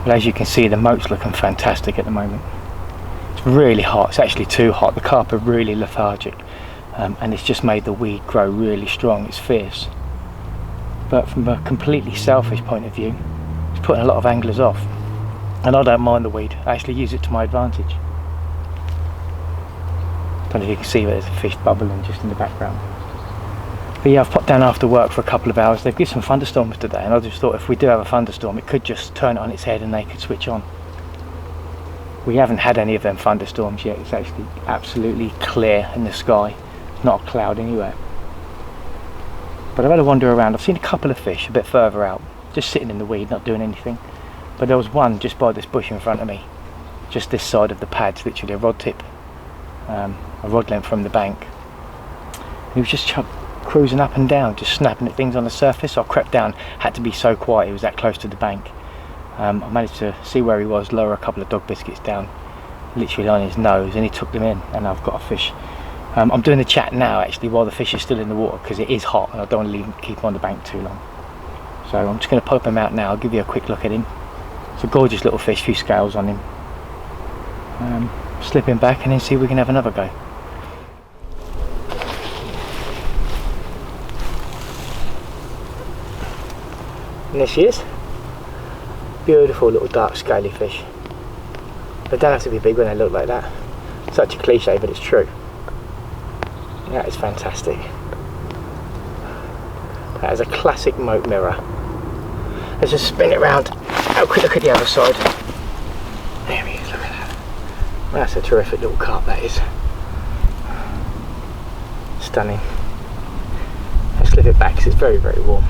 Well, as you can see, the moat's looking fantastic at the moment. It's really hot, it's actually too hot. The carp are really lethargic, and it's just made the weed grow really strong. It's fierce. But from a completely selfish point of view, it's putting a lot of anglers off. And I don't mind the weed, I actually use it to my advantage. Don't know if you can see there's a fish bubbling just in the background. But yeah, I've popped down after work for a couple of hours. They've got some thunderstorms today, and I just thought if we do have a thunderstorm, it could just turn it on its head and they could switch on. We haven't had any of them thunderstorms yet. It's actually absolutely clear in the sky. It's not a cloud anywhere. But I've had a wander around. I've seen a couple of fish a bit further out, just sitting in the weed, not doing anything. But there was one just by this bush in front of me, just this side of the pads, literally a rod tip, a rod length from the bank. And he was just cruising up and down, just snapping at things on the surface. So I crept down, had to be so quiet, he was that close to the bank. I managed to see where he was, lower a couple of dog biscuits down, literally on his nose, and he took them in, and I've got a fish. I'm doing the chat now actually while the fish is still in the water, because it is hot and I don't want to keep him on the bank too long. So I'm just going to pop him out now. I'll give you a quick look at him. It's a gorgeous little fish, few scales on him. Slip him back and then see if we can have another go. And there she is. Beautiful little dark scaly fish. They don't have to be big when they look like that. Such a cliche, but it's true. That is fantastic. That is a classic moat mirror. Let's just spin it around. Have a quick look at the other side. There he is, look at that. That's a terrific little carp, that is. Stunning. Let's slip it back because it's very, very warm.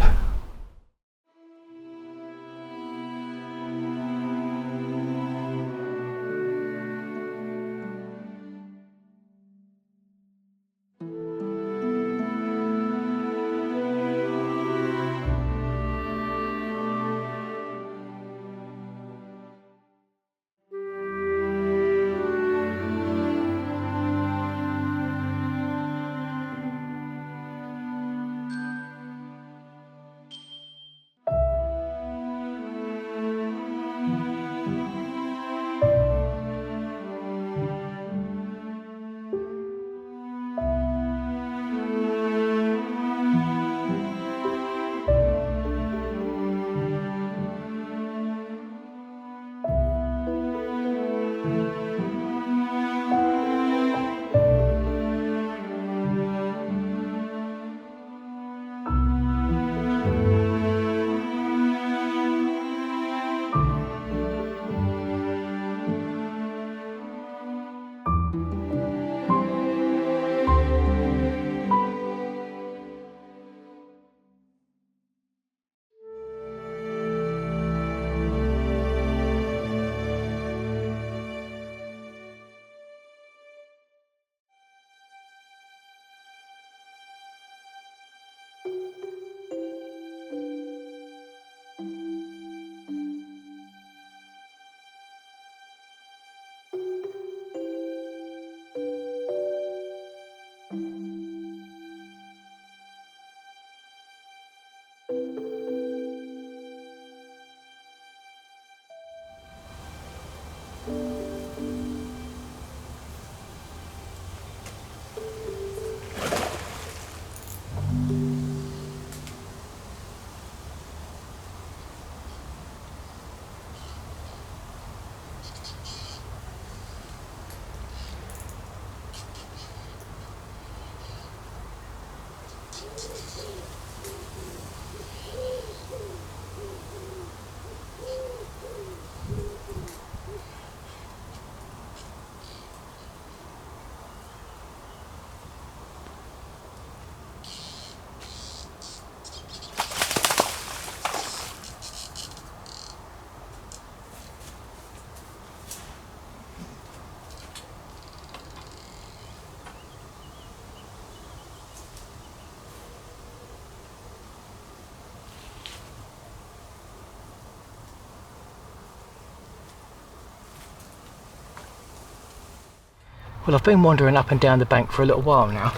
Well, I've been wandering up and down the bank for a little while now,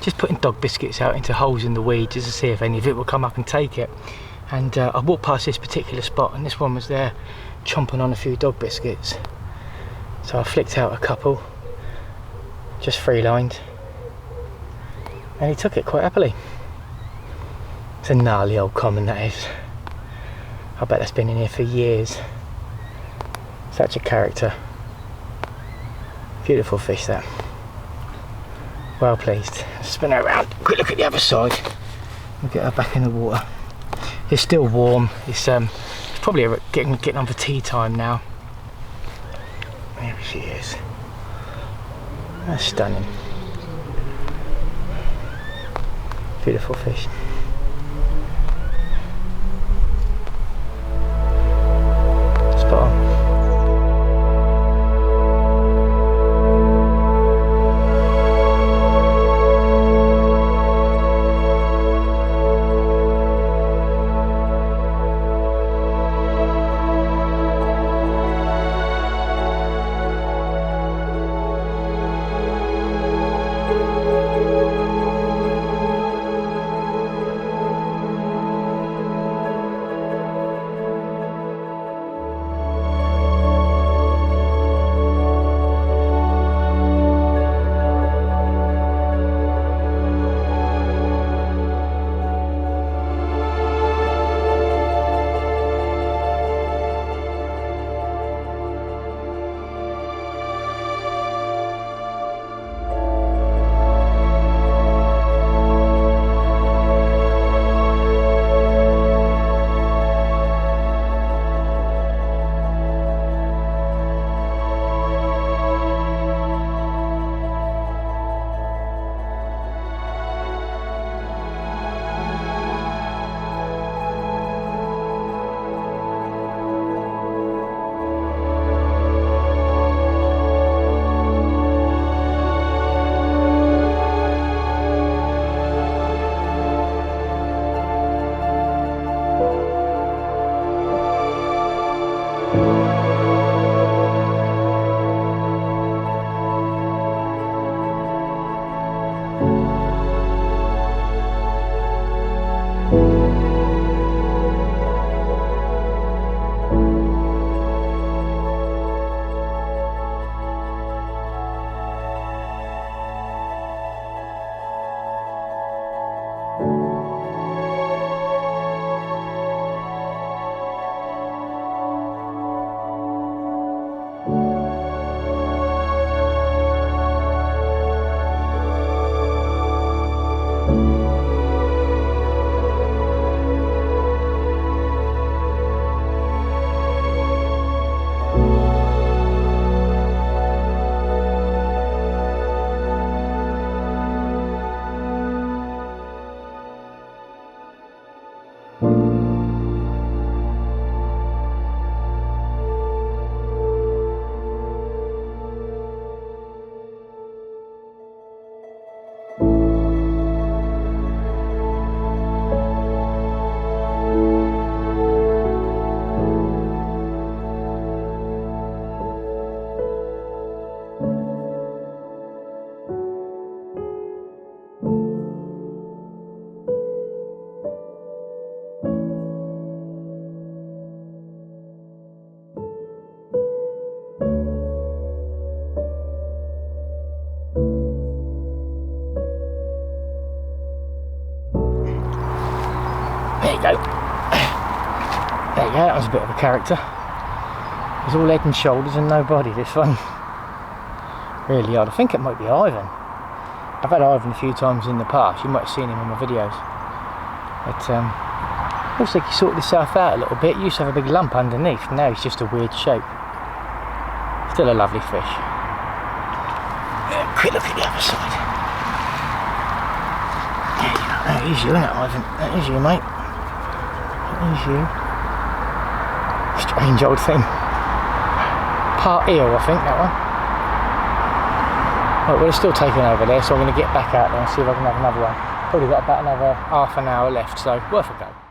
just putting dog biscuits out into holes in the weed just to see if any of it will come up and take it. And I walked past this particular spot, and this one was there chomping on a few dog biscuits. So I flicked out a couple, just free lined, and he took it quite happily. It's a gnarly old common, that is. I bet that's been in here for years. Such a character. Beautiful fish, that. Well pleased. Spin her around. Quick look at the other side. We'll get her back in the water. It's still warm. It's probably getting on for tea time now. There she is. That's stunning. Beautiful fish. Spot on. There you go. There you go, that was a bit of a character. It was all head and shoulders and no body, this one. Really odd. I think it might be Ivan. I've had Ivan a few times in the past. You might have seen him in my videos. But looks like he sorted himself out a little bit. He used to have a big lump underneath. Now he's just a weird shape. Still a lovely fish. Quick look at the other side. There you go. That is you, isn't it, Ivan? That is you, mate. That is you. Strange old thing. Part eel, I think, that one. Right, well, it's still taking over there, so I'm going to get back out there and see if I can have another one. Probably got about another half an hour left, so worth a go.